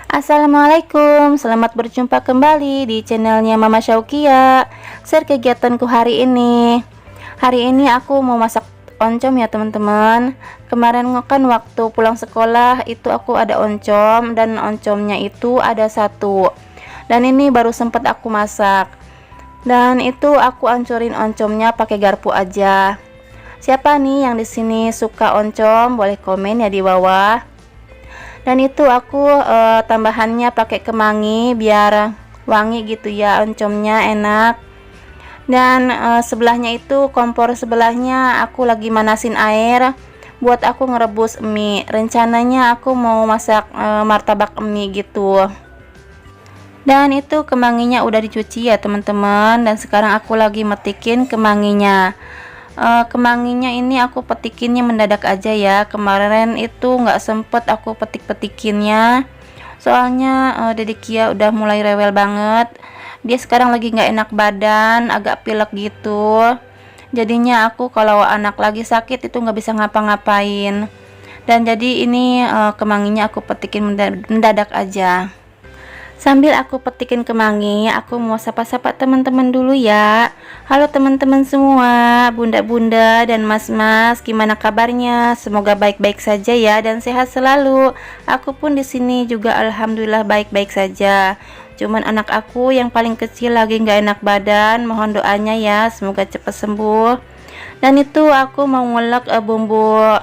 Assalamualaikum, selamat berjumpa kembali di channelnya Mama Syaukia. Share kegiatanku hari ini. Hari ini aku mau masak oncom ya teman-teman. Kemarin kan waktu pulang sekolah itu aku ada oncom, dan oncomnya itu ada satu. Dan ini baru sempat aku masak. Dan itu aku hancurin oncomnya pakai garpu aja. Siapa nih yang di sini suka oncom? Boleh komen ya di bawah. Dan itu aku tambahannya pakai kemangi biar wangi gitu ya, oncomnya enak. Dan sebelahnya itu kompor sebelahnya aku lagi manasin air buat aku ngerebus mie. Rencananya aku mau masak martabak mie gitu. Dan itu kemanginya udah dicuci ya teman-teman, dan sekarang aku lagi metikin kemanginya. Kemanginya ini aku petikinnya mendadak aja ya, kemarin itu nggak sempet aku petik-petikinnya soalnya Dedek Kia udah mulai rewel banget. Dia sekarang lagi nggak enak badan, agak pilek gitu, jadinya aku kalau anak lagi sakit itu nggak bisa ngapa-ngapain. Dan jadi ini kemanginya aku petikin mendadak aja. Sambil aku petikin kemangi, aku mau sapa-sapa teman-teman dulu ya. Halo teman-teman semua, bunda-bunda dan mas-mas, gimana kabarnya? Semoga baik-baik saja ya dan sehat selalu. Aku pun di sini juga alhamdulillah baik-baik saja. Cuman anak aku yang paling kecil lagi nggak enak badan, mohon doanya ya, semoga cepat sembuh. Dan itu aku mau ngulek bumbu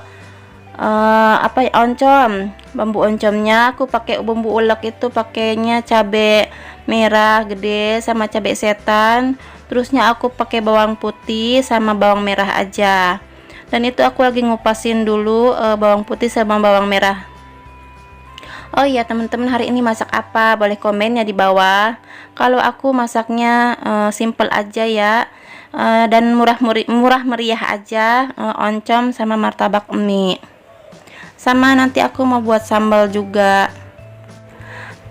oncom. Bumbu oncomnya aku pakai bumbu ulek, itu pakainya cabai merah gede sama cabai setan, terusnya aku pakai bawang putih sama bawang merah aja. Dan itu aku lagi ngupasin dulu bawang putih sama bawang merah. Oh iya teman-teman, hari ini masak apa? Boleh komen ya di bawah. Kalau aku masaknya simple aja ya, dan murah meriah aja, oncom sama martabak mie. Sama nanti aku mau buat sambal juga.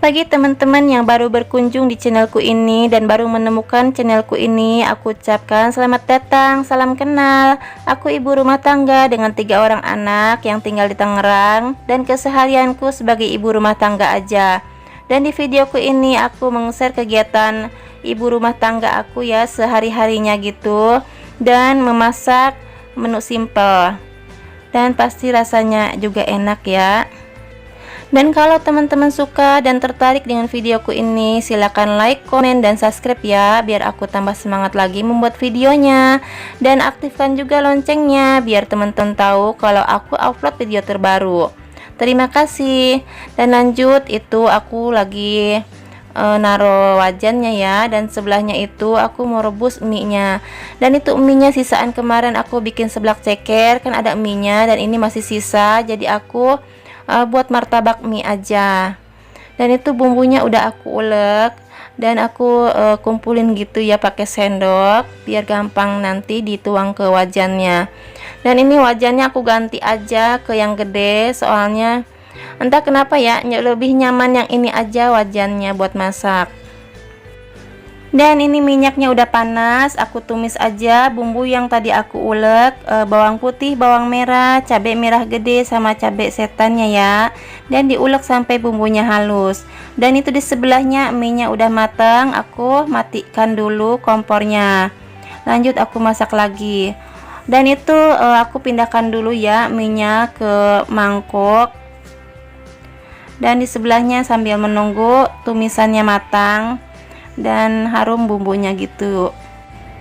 Bagi teman-teman yang baru berkunjung di channelku ini dan baru menemukan channelku ini, aku ucapkan selamat datang, salam kenal. Aku ibu rumah tangga dengan 3 orang anak yang tinggal di Tangerang, dan keseharianku sebagai ibu rumah tangga aja. Dan di videoku ini aku meng-share kegiatan ibu rumah tangga aku ya, sehari-harinya gitu, dan memasak menu simple. Dan pasti rasanya juga enak ya. Dan kalau teman-teman suka dan tertarik dengan videoku ini, silahkan like, komen, dan subscribe ya, biar aku tambah semangat lagi membuat videonya. Dan aktifkan juga loncengnya biar teman-teman tahu kalau aku upload video terbaru. Terima kasih. Dan lanjut, itu aku lagi naruh wajannya ya, dan sebelahnya itu aku mau rebus mie-nya. Dan itu mie-nya sisaan kemarin aku bikin seblak ceker, kan ada mie-nya dan ini masih sisa, jadi aku buat martabak mie aja. Dan itu bumbunya udah aku ulek dan aku kumpulin gitu ya pakai sendok biar gampang nanti dituang ke wajannya. Dan ini wajannya aku ganti aja ke yang gede, soalnya entah kenapa ya, lebih nyaman yang ini aja wajannya buat masak. Dan ini minyaknya udah panas, aku tumis aja bumbu yang tadi aku ulek, bawang putih, bawang merah, cabai merah gede sama cabai setannya ya. Dan diulek sampai bumbunya halus. Dan itu di sebelahnya mie-nya udah matang, aku matikan dulu kompornya. Lanjut aku masak lagi. Dan itu aku pindahkan dulu ya mie-nya ke mangkok. Dan di sebelahnya sambil menunggu tumisannya matang dan harum bumbunya gitu.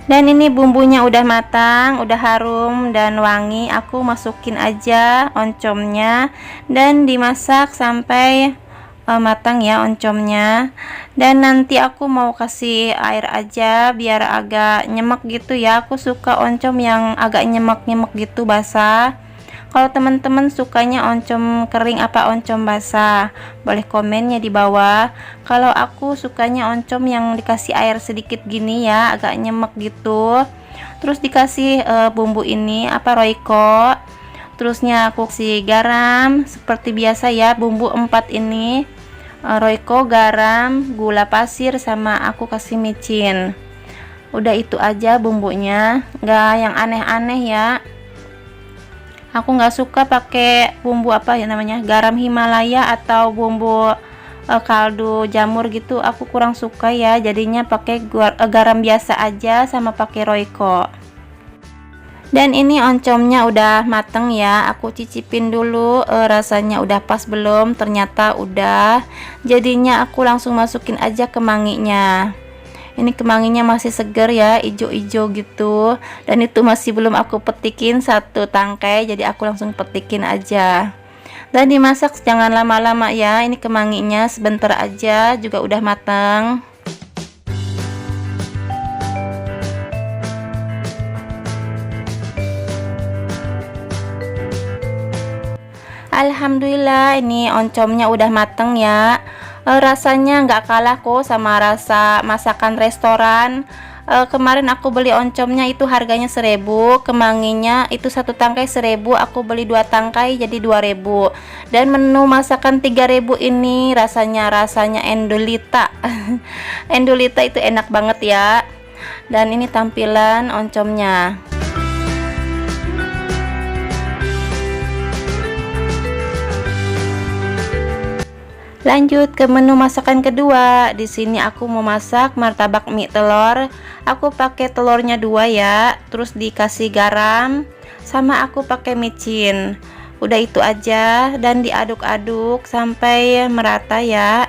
Dan ini bumbunya udah matang, udah harum dan wangi, aku masukin aja oncomnya dan dimasak sampai matang ya oncomnya. Dan nanti aku mau kasih air aja biar agak nyemek gitu ya, aku suka oncom yang agak nyemek-nyemek gitu basah. Kalau teman-teman sukanya oncom kering apa oncom basah, boleh komennya di bawah. Kalau aku sukanya oncom yang dikasih air sedikit gini ya, agak nyemek gitu. Terus dikasih bumbu ini Royco. Terusnya aku kasih garam seperti biasa ya, bumbu 4 ini. Royco, garam, gula pasir, sama aku kasih micin. Udah itu aja bumbunya, nggak yang aneh-aneh ya. Aku nggak suka pakai bumbu garam Himalaya atau bumbu kaldu jamur gitu aku kurang suka ya, jadinya pakai garam biasa aja sama pakai Royco. Dan ini oncomnya udah mateng ya, aku cicipin dulu rasanya udah pas belum. Ternyata udah, jadinya aku langsung masukin aja kemanginya. Ini kemanginya masih seger ya, ijo-ijo gitu, dan itu masih belum aku petikin satu tangkai, jadi aku langsung petikin aja. Dan dimasak jangan lama-lama ya, ini kemanginya sebentar aja juga udah mateng. Alhamdulillah ini oncomnya udah mateng ya. Rasanya nggak kalah kok sama rasa masakan restoran. Kemarin aku beli oncomnya itu harganya 1.000, kemanginya itu satu tangkai 1.000, aku beli 2 tangkai jadi 2.000. Dan menu masakan 3.000 ini rasanya endolita. Endolita itu enak banget ya. Dan ini tampilan oncomnya. Lanjut ke menu masakan kedua. Di sini aku mau masak martabak mie telur. Aku pakai telurnya 2 ya, terus dikasih garam, sama aku pakai micin. Udah itu aja dan diaduk-aduk sampai merata ya.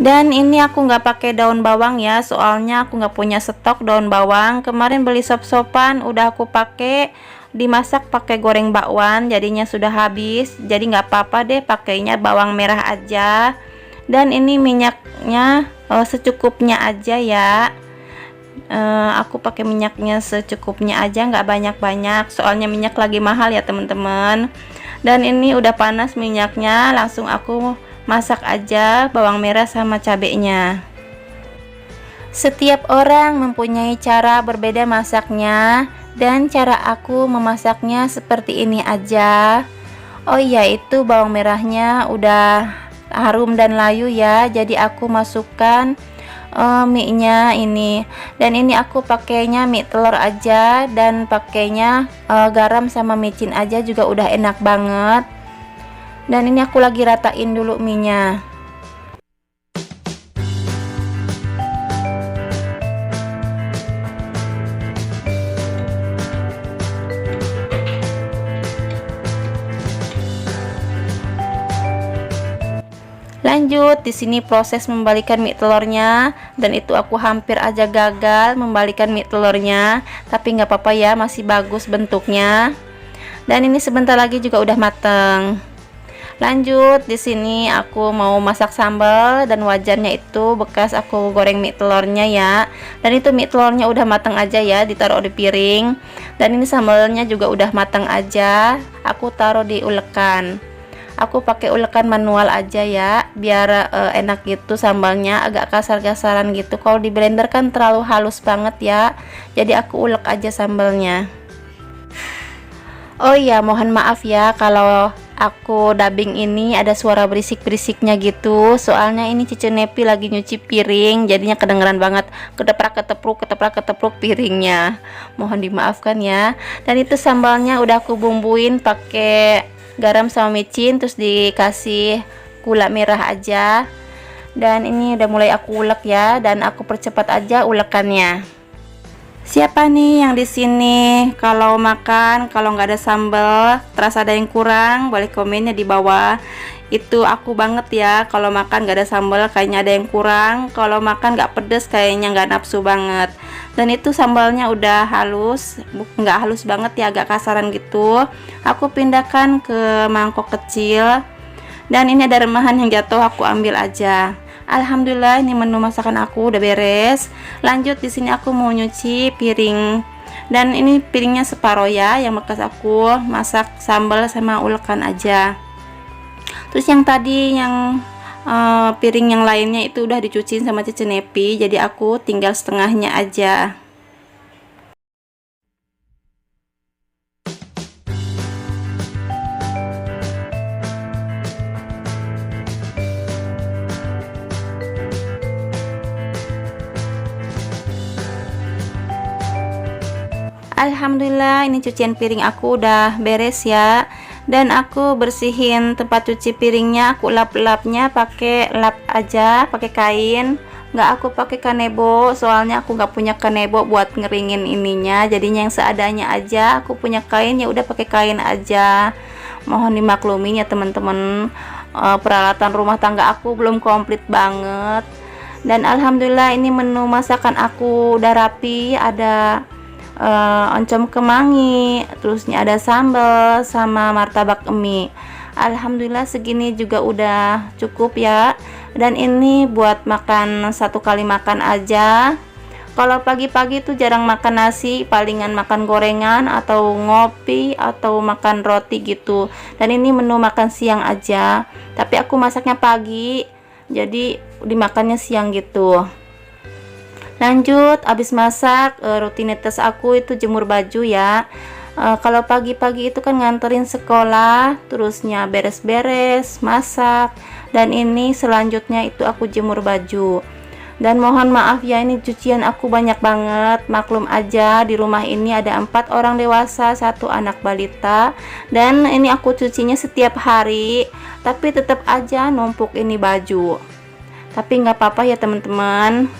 Dan ini aku nggak pakai daun bawang ya, soalnya aku nggak punya stok daun bawang. Kemarin beli sop-sopan udah aku pakai, dimasak pakai goreng bakwan, jadinya sudah habis, jadi nggak apa-apa deh pakainya bawang merah aja. Dan ini minyaknya secukupnya aja ya. Aku pakai minyaknya secukupnya aja, nggak banyak-banyak, soalnya minyak lagi mahal ya teman-teman. Dan ini udah panas minyaknya, langsung aku masak aja bawang merah sama cabenya. Setiap orang mempunyai cara berbeda masaknya, dan cara aku memasaknya seperti ini aja. Oh iya, itu bawang merahnya udah harum dan layu ya, jadi aku masukkan mie nya ini. Dan ini aku pakainya mie telur aja, dan pakainya garam sama micin aja juga udah enak banget. Dan ini aku lagi ratain dulu mie nya. Lanjut, di sini proses membalikan mie telurnya, dan itu aku hampir aja gagal membalikan mie telurnya, tapi nggak apa-apa ya, masih bagus bentuknya. Dan ini sebentar lagi juga udah mateng. Lanjut, di sini aku mau masak sambal, dan wajannya itu bekas aku goreng mie telurnya ya. Dan itu mie telurnya udah mateng aja ya, ditaruh di piring. Dan ini sambalnya juga udah mateng aja, aku taruh di ulekan. Aku pakai ulekan manual aja ya, biar enak gitu sambalnya, agak kasar-kasaran gitu. Kalau di blender kan terlalu halus banget ya, jadi aku ulek aja sambalnya. Oh iya, mohon maaf ya kalau aku dubbing ini ada suara berisik-berisiknya gitu, soalnya ini Cici Nepi lagi nyuci piring, jadinya kedengeran banget keteprak-ketepruk piringnya. Mohon dimaafkan ya. Dan itu sambalnya udah aku bumbuin pakai garam sama micin, terus dikasih gula merah aja. Dan ini udah mulai aku ulek ya, dan aku percepat aja ulekannya. Siapa nih yang di sini kalau makan, kalau nggak ada sambal terasa ada yang kurang, boleh komennya di bawah. Itu aku banget ya, kalau makan nggak ada sambal kayaknya ada yang kurang, kalau makan nggak pedes kayaknya nggak nafsu banget. Dan itu sambalnya udah halus, nggak halus banget ya, agak kasaran gitu. Aku pindahkan ke mangkok kecil, dan ini ada remahan yang jatuh, aku ambil aja. Alhamdulillah, ini menu masakan aku udah beres. Lanjut, di sini aku mau nyuci piring, dan ini piringnya separoh ya, yang bekas aku masak sambal sama ulekan aja. Terus yang tadi yang piring yang lainnya itu udah dicuciin sama Cici Nepi, jadi aku tinggal setengahnya aja. Alhamdulillah, ini cucian piring aku udah beres ya. Dan aku bersihin tempat cuci piringnya, aku lap-lapnya pakai lap aja, pakai kain. Nggak aku pakai kanebo, soalnya aku nggak punya kanebo buat ngeringin ininya, jadinya yang seadanya aja. Aku punya kain, ya udah pakai kain aja. Mohon dimaklumin ya teman-teman, peralatan rumah tangga aku belum komplit banget. Dan alhamdulillah ini menu masakan aku udah rapi, ada oncom kemangi, terusnya ada sambal sama martabak mie. Alhamdulillah segini juga udah cukup ya. Dan ini buat makan satu kali makan aja. Kalau pagi-pagi tuh jarang makan nasi, palingan makan gorengan atau ngopi atau makan roti gitu. Dan ini menu makan siang aja, tapi aku masaknya pagi, jadi dimakannya siang gitu. Lanjut, habis masak, rutinitas aku itu jemur baju ya. Kalau pagi-pagi itu kan nganterin sekolah, terusnya beres-beres, masak, dan ini selanjutnya itu aku jemur baju. Dan mohon maaf ya, ini cucian aku banyak banget. Maklum aja, di rumah ini ada 4 orang dewasa, 1 anak balita, dan ini aku cucinya setiap hari, tapi tetap aja numpuk ini baju. Tapi nggak apa-apa ya teman-teman,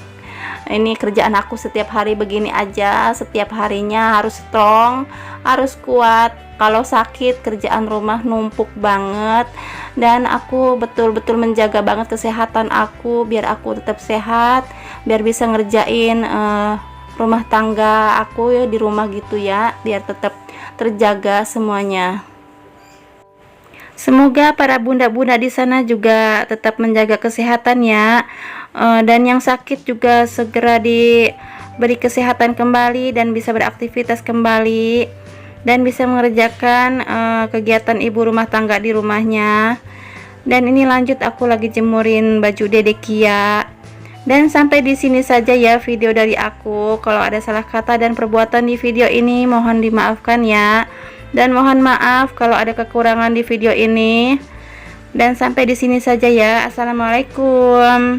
ini kerjaan aku setiap hari begini aja. Setiap harinya harus strong, harus kuat. Kalau sakit, kerjaan rumah numpuk banget, dan aku betul-betul menjaga banget kesehatan aku biar aku tetap sehat, biar bisa ngerjain rumah tangga aku ya di rumah gitu ya, biar tetap terjaga semuanya. Semoga para bunda-bunda di sana juga tetap menjaga kesehatan ya. Dan yang sakit juga segera diberi kesehatan kembali dan bisa beraktivitas kembali dan bisa mengerjakan kegiatan ibu rumah tangga di rumahnya. Dan ini lanjut, aku lagi jemurin baju Dede Kia. Dan sampai di sini saja ya video dari aku. Kalau ada salah kata dan perbuatan di video ini mohon dimaafkan ya. Dan mohon maaf kalau ada kekurangan di video ini. Dan sampai di sini saja ya. Assalamualaikum.